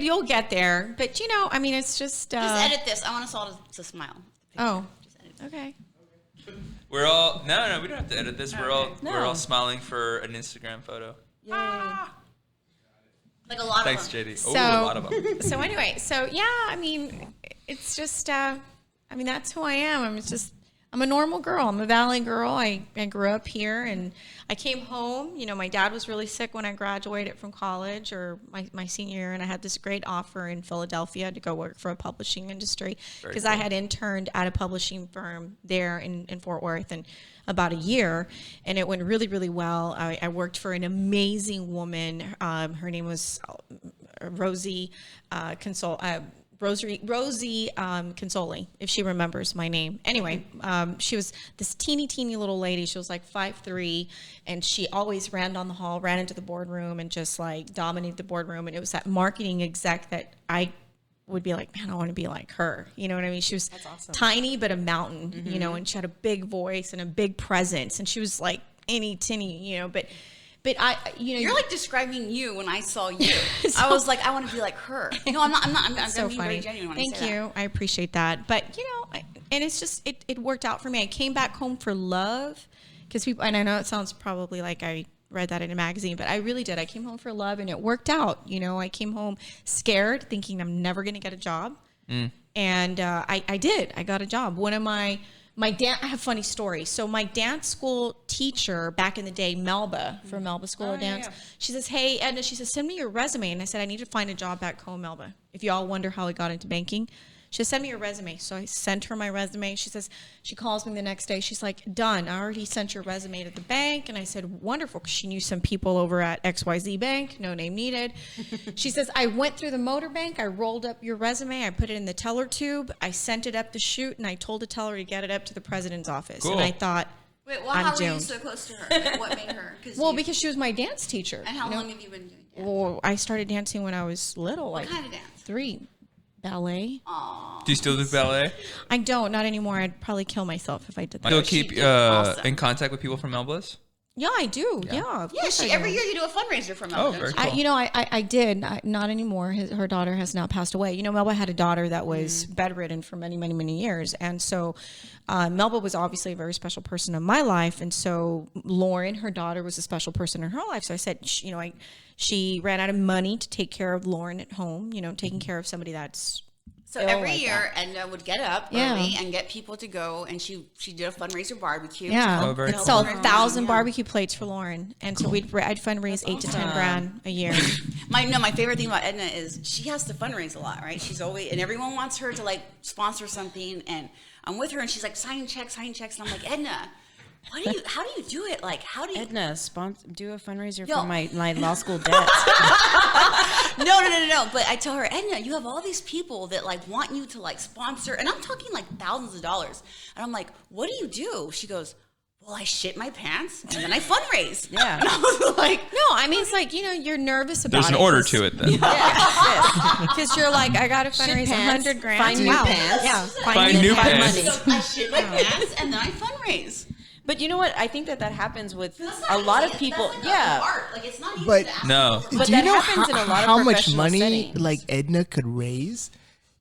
You'll get there. But, you know, I mean, it's just... Just edit this. I want us all to smile. Oh, Just edit. okay. We're all no, we don't have to edit this. We're all smiling for an Instagram photo. Like a lot Thanks, of them. JD. Oh, a lot of them. So anyway, so yeah, I mean, it's just, I mean, that's who I am. I'm a normal girl. I'm a Valley girl. I grew up here, and I came home. You know, my dad was really sick when I graduated from college or my senior year, and I had this great offer in Philadelphia to go work for a publishing industry because I had interned at a publishing firm there in Fort Worth and about a year, and it went really, really well. I worked for an amazing woman. Her name was Rosie Consoli, if she remembers my name. Anyway, she was this teeny little lady. She was like 5'3", and she always ran down the hall, ran into the boardroom, and just like dominated the boardroom. And it was that marketing exec that I would be like, man, I want to be like her. You know what I mean? She was tiny, but a mountain, you know, and she had a big voice and a big presence. And she was like tinny, you know, but I, you know, You're like describing you when I saw you. I was like, I want to be like her. No, I'm not. I'm so being funny. very genuine when Thank I say you. I appreciate that. But you know, and it's just it worked out for me. I came back home for love because people, and I know it sounds probably like I read that in a magazine, but I really did. I came home for love, and it worked out. You know, I came home scared, thinking I'm never going to get a job, and I did. I got a job. One of my dance, I have a funny story. So my dance school teacher back in the day, Melba, from Melba School of Dance, she says, hey, Edna, she says, send me your resume. And I said, I need to find a job back home, Melba. If you all wonder how I got into banking, she said, send me your resume. So I sent her my resume. She says, she calls me the next day. She's like, done. I already sent your resume to the bank. And I said, wonderful, because she knew some people over at XYZ Bank, no name needed. She says, I went through the motor bank. I rolled up your resume. I put it in the teller tube. I sent it up the chute, and I told the teller to get it up to the president's office. Cool. And I thought, Wait, well, I'm how were you doomed. so close to her? Like, what made her? Well, because she was my dance teacher. And how you know? long have you been doing that? Well, I started dancing when I was little, What like kind of dance? 3. Ballet. Do you still do ballet? I don't, not anymore. I'd probably kill myself if I did that. Still keep awesome. in contact with people from Melba's? Yeah, I do. Yeah, of Yeah, course I every do. year you do a fundraiser for Melba. Oh, don't very you? cool. You know, I did. Not anymore. Her daughter has now passed away. You know, Melba had a daughter that was bedridden for many, many, many years. And so Melba was obviously a very special person in my life. And so Lauren, her daughter, was a special person in her life. So I said, she ran out of money to take care of Lauren at home, taking care of somebody that's So ill every like year, Edna would get up Yeah. early and get people to go, and she did a fundraiser barbecue. Yeah, Oh, very I'd cool. sell Very 1,000 yeah. barbecue plates for Lauren, and so I'd fundraise 8 to 10 grand a year. My favorite thing about Edna is she has to fundraise a lot, right? She's always, and everyone wants her to like sponsor something, and I'm with her, and she's like signing checks, and I'm like, Edna, how do you do it? Like, how do you? Edna, do a fundraiser Yo. for my law school debts. No. But I tell her, Edna, you have all these people that like want you to like sponsor, and I'm talking like thousands of dollars. And I'm like, what do? She goes, well, I shit my pants and then I fundraise. Yeah. And I was like, No, I mean, it's like, you're nervous about There's it. an order to it then. Because you're like, I got to fundraise pants, 100 grand. find new pants. Yeah, Find new she pants. goes, I shit my pants and then I fundraise. But you know what? I think that happens with That's a not lot easy. of people. That's like Yeah. art. Like it's not easy But- to ask No. But Do that you know happens in a lot of how much professional money settings. like Edna could raise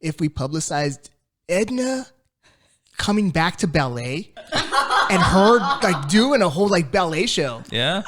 if we publicized Edna coming back to ballet and her like doing a whole like ballet show? Yeah?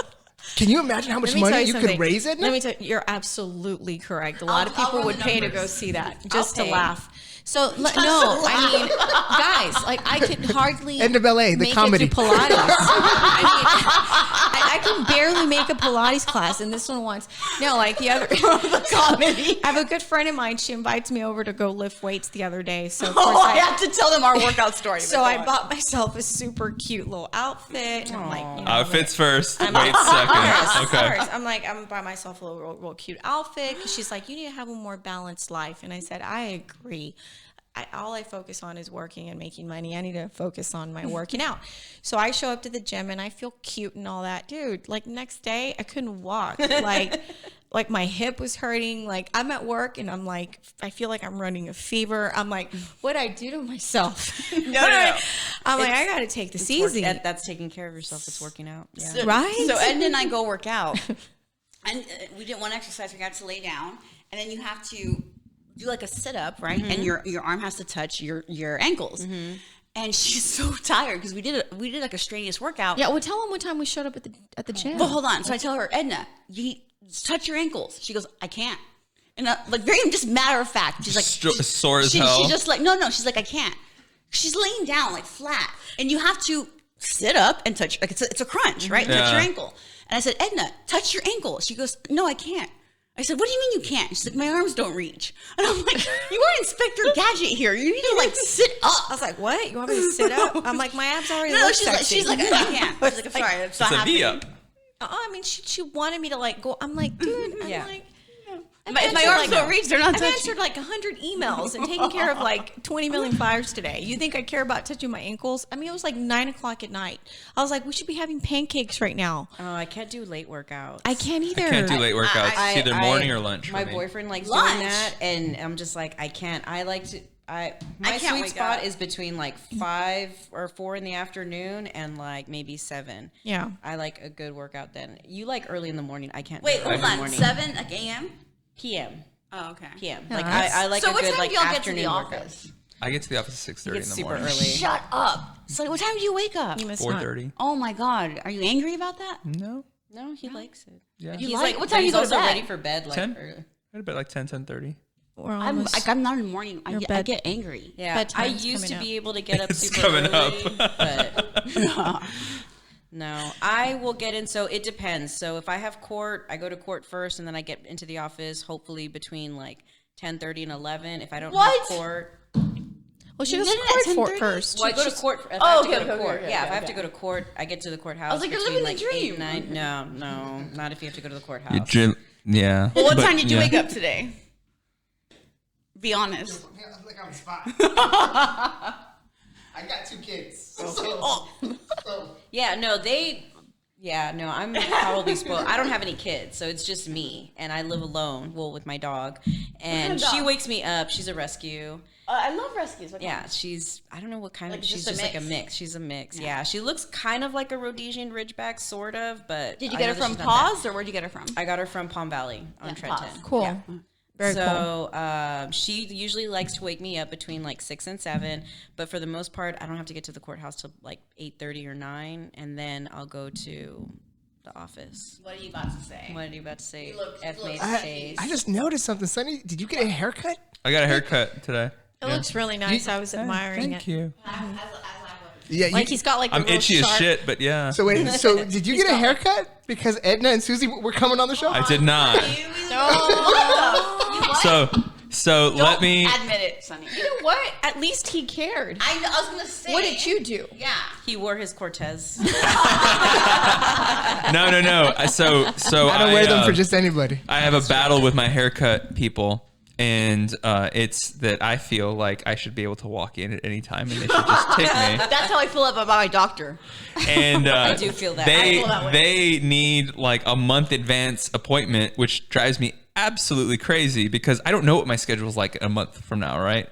Can you imagine how much Let me tell money you you could something. raise, Edna? Let me tell you, you're absolutely correct. A lot of I'll people run would the pay to numbers. go see that just to pay. laugh. So no, I mean, guys, like I could hardly Edna Ballet, the make comedy. it to Pilates. I mean, I can barely make a Pilates class, and this one once. No, like the other the comedy. I have a good friend of mine. She invites me over to go lift weights the other day. So of course Oh, I have to tell them our workout story. So I bought myself a super cute little outfit. And I'm like, Outfits first, weights Yes, second. Okay. first. I'm like, I'm gonna buy myself a little real cute outfit. 'Cause she's like, you need to have a more balanced life. And I said, I agree. All I focus on is working and making money. I need to focus on my working out. So I show up to the gym and I feel cute and all that. Dude, like next day I couldn't walk. Like my hip was hurting. Like I'm at work and I'm like, I feel like I'm running a fever. I'm like, what'd I do to myself? No. I'm like, I gotta take this easy. That's taking care of yourself. It's working out. Yeah. Right? So Edna and I go work out, and we did one exercise. We got to lay down, and then you have to do like a sit up, right? And your arm has to touch your ankles. And she's so tired because we did like a strenuous workout. Yeah, well, tell them what time we showed up at the gym. But hold on. So I tell her, Edna, you touch your ankles. She goes, I can't. And like very just matter of fact, she's like Sore as hell. She just like no. She's like I can't. She's laying down like flat, and you have to sit up and touch. Like it's a crunch, right? Touch Yeah. your ankle. And I said, Edna, touch your ankle. She goes, no, I can't. I said, what do you mean you can't? She's like, my arms don't reach. And I'm like, you are Inspector Gadget here. You need to like sit up. I was like, what? You want me to sit up? I'm like, my abs already No, look she's like, sexy. I can't. She's like, I'm sorry, it's not It's a V happening. up. I mean, she wanted me to like go. I'm like, dude, I'm Yeah. like, If my answered, arms like, don't reach, they're not I've touching. answered like 100 emails and taken care of like 20 million fires today. You think I care about touching my ankles? I mean, it was like 9 o'clock at night. I was like, we should be having pancakes right now. Oh, I can't do late workouts. I can't either. I can't do late workouts. It's either morning or lunch. My for me. boyfriend likes Lunch? doing that, and I'm just like, I can't. I like to. My can't sweet wake spot up. is between like 5 or 4 in the afternoon and like maybe 7. Yeah. I like a good workout then. You like early in the morning. I can't. Wait, do hold early on. morning. 7 like a.m. p.m. Oh, okay. p.m. No, Like that's- I like So a what good time like do y'all get to afternoon the workout. office? I get to the office at 6:30 in Gets the super morning. early. Shut up. So what time do you wake up? You must not. 4:30. Oh my God. Are you angry about that? No. No, he likes it. Yeah. You He's like- like, what time do you he's go to also bed? ready for bed. Like 10? early. I bet like 10:30. We're I'm almost. I'm not in the morning. I Your get angry. Yeah, I Bedtime's used to coming be able to get up It's super coming early, up. but no, I will get in. So it depends. So if I have court, I go to court first, and then I get into the office hopefully between like 10:30 and 11. If I don't What? have court, well, she You goes get to it at court 10:30? first. well, I go to court. If Oh, I have to okay, go to okay, court. okay, Yeah, okay, if I have to okay. go to court, I get to the courthouse. I was like, you're between living the like 8 dream. and 9. No, not if you have to go to the courthouse. You gym, yeah. Well, what But, time did you yeah. wake up today? Be honest. Like on the spot. I got 2 kids. Yeah, no, I'm probably spoiled. I don't have any kids, so it's just me, and I live alone. Well, with my dog, and she wakes me up. She's a rescue. I love rescues. What Yeah, I don't know what kind Like of. She's just a just like a mix? mix. She's a mix. Yeah, she looks kind of like a Rhodesian Ridgeback, sort of, but Did you I get know her that from she's not that. Paws, or where'd you get her from? I got her from Palm Valley on Trenton. Paws. Cool. Yeah. Very cool. So she usually likes to wake me up between like 6 and 7, but for the most part, I don't have to get to the courthouse till like 8:30 or 9, and then I'll go to the office. What are you about to say? What are you about to say? look- F look- made I face. just noticed something, Sonny. Did you get a haircut? I got a haircut today. It looks really nice. I was admiring Thank it. you. Yeah. Like he's got like a I'm real itchy as sharp- shit, but yeah. So wait. So did you get a haircut because Edna and Suzie were coming on the show? I did not. So let me. Admit it, Sonny. You know what? At least he cared. I was gonna say. What did you do? Yeah. He wore his Cortez. No. So I don't wear them for just anybody. I have a battle with my haircut people, and it's that I feel like I should be able to walk in at any time, and they should just take me. That's how I feel about my doctor. And I do feel that. They I feel that way. they need like a month advance appointment, which drives me absolutely crazy because I don't know what my schedule is like a month from now, right?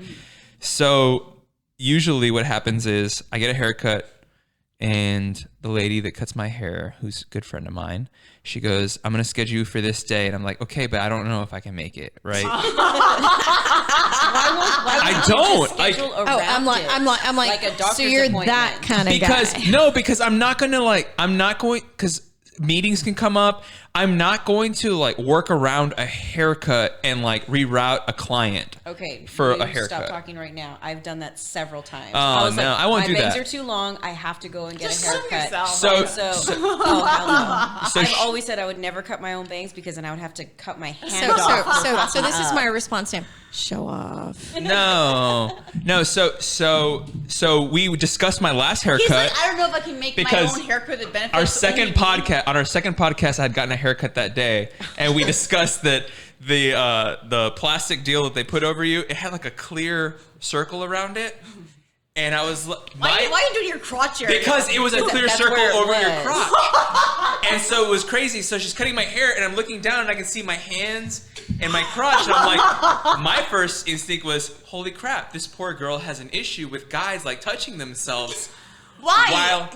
So usually what happens is I get a haircut, and the lady that cuts my hair, who's a good friend of mine, she goes, "I'm going to schedule you for this day." And I'm like, "Okay, but I don't know if I can make it," right? I don't. Like- I'm like a doctor's so you're appointment. that kind of because guy. because I'm not going because meetings can come up. I'm not going to like work around a haircut and like reroute a client. Okay, For you a haircut. Stop talking right now. I've done that several times. Oh, I was no, like, I won't my do bangs that. are too long. I have to go and get Just a sue haircut. yourself. So- Oh, hell no. So I've sh- always said I would never cut my own bangs because then I would have to cut my hand off. So this is my response to him. Show off. No. So we discussed my last haircut. He's like, I don't know if I can make Because my own haircut that benefits our second podcast, I had gotten a haircut that day, and we discussed that the plastic deal that they put over you, it had like a clear circle around it, and I was like, Why are you doing your crotch area? because it was a clear that's circle where it over your was. crotch, and so it was crazy. So she's cutting my hair, and I'm looking down, and I can see my hands and my crotch, and I'm like, my first instinct was, holy crap, this poor girl has an issue with guys like touching themselves. Why? While-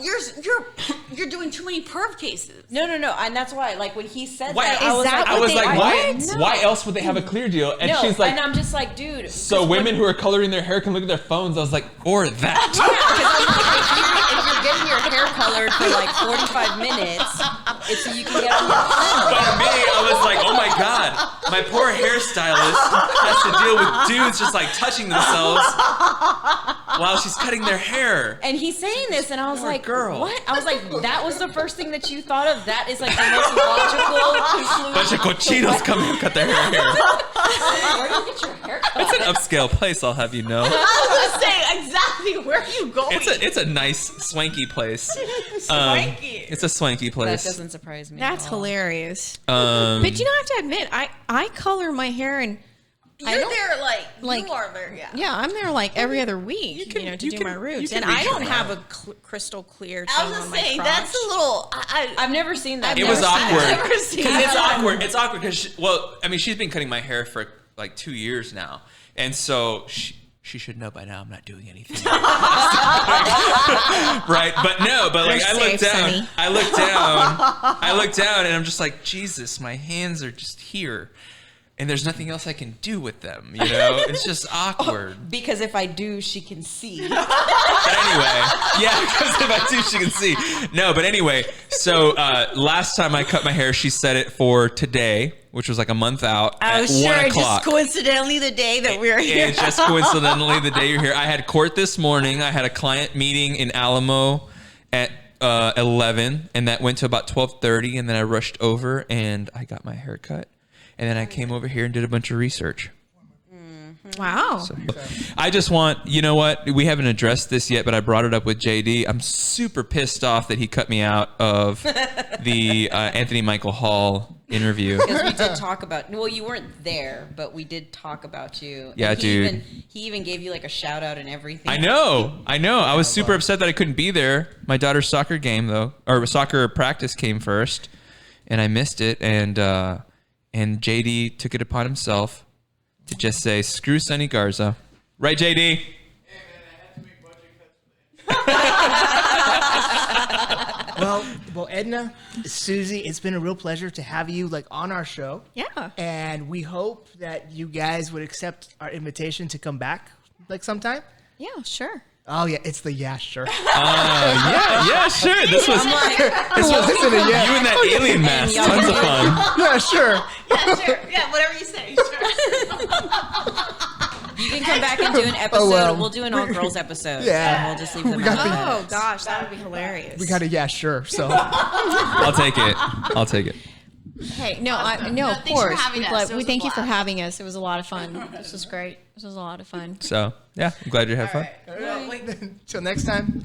You're doing too many perv cases. No, and that's why. Like when he said Why, that, I was like, I was like, why? No. Why else would they have a clear deal? And No, she's like, and I'm just like, dude. so women who are coloring their hair can look at their phones. I was like, or that. If you're getting your hair colored for like 45 minutes, it's so you can get on your phone. But me, I was like, oh my god, my poor hairstylist has to deal with dudes just like touching themselves while she's cutting their hair. And he's saying this, and I was Poor like, girl. what? I was like, that was the first thing that you thought of? That is like the most logical conclusion. Bunch of cochinos come and cut their hair here. Where do you get your hair cut? It's an upscale place, I'll have you know. I was gonna say exactly where are you going? It's a nice swanky place. Swanky. It's a swanky That place. doesn't surprise me. That's at all. hilarious. Um, But you know, I have to admit, I color my hair and I You're don't- there like like- you are there. Yeah. yeah, I'm there like every other week, to do my roots, and I don't have a crystal clear thing I was on just my saying crotch. that's a little. I've never seen that. it was never seen awkward. that. Never seen Because it's that. awkward. It's awkward because, well, I mean, she's been cutting my hair for like 2 years now. And so she should know by now I'm not doing anything. Right? But like You're I look safe, down. Sonny. I look down and I'm just like, Jesus, my hands are just here. And there's nothing else I can do with them, you know? It's just awkward. Because if I do, she can see. But anyway, yeah, because if I do, she can see. No, but anyway, so last time I cut my hair, she set it for today, which was like a month out I at was 1 sure o'clock. just coincidentally the day that we were here. It's just coincidentally the day you're here. I had court this morning. I had a client meeting in Alamo at 11, and that went to about 12:30, and then I rushed over and I got my hair cut. And then I came over here and did a bunch of research. Wow. So I just want, you know what? We haven't addressed this yet, but I brought it up with JD. I'm super pissed off that he cut me out of the Anthony Michael Hall interview. Because we did talk about. Well, you weren't there, but we did talk about you. Yeah, And dude. He even gave you like a shout out and everything. I know. I was super upset that I couldn't be there. My daughter's soccer game, though, or soccer practice came first, and I missed it. And JD took it upon himself to just say, "Screw Sonny Garza." Right, JD? Well, Edna, Suzie, it's been a real pleasure to have you like on our show. Yeah. And we hope that you guys would accept our invitation to come back like sometime. Yeah, sure. Oh yeah, it's the yeah, sure. Yeah, sure. This was I'm like, This wasn't a yeah. you in that alien mask. y'all- Tons of fun. Yeah, sure. Yeah, sure. Yeah, whatever you say. Sure. you can come back and do an episode. well. We'll do an all girls episode. Yeah. And we'll just leave them We got out. the- Oh gosh, that would be hilarious. We got a yeah, sure. So I'll take it. Hey, no, Awesome. no, No, of thanks for course. having us. It We was a thank you for blast. having us. It was a lot of fun. This was great. This was a lot of fun. So yeah, I'm glad you had fun. Well, wait. till next time.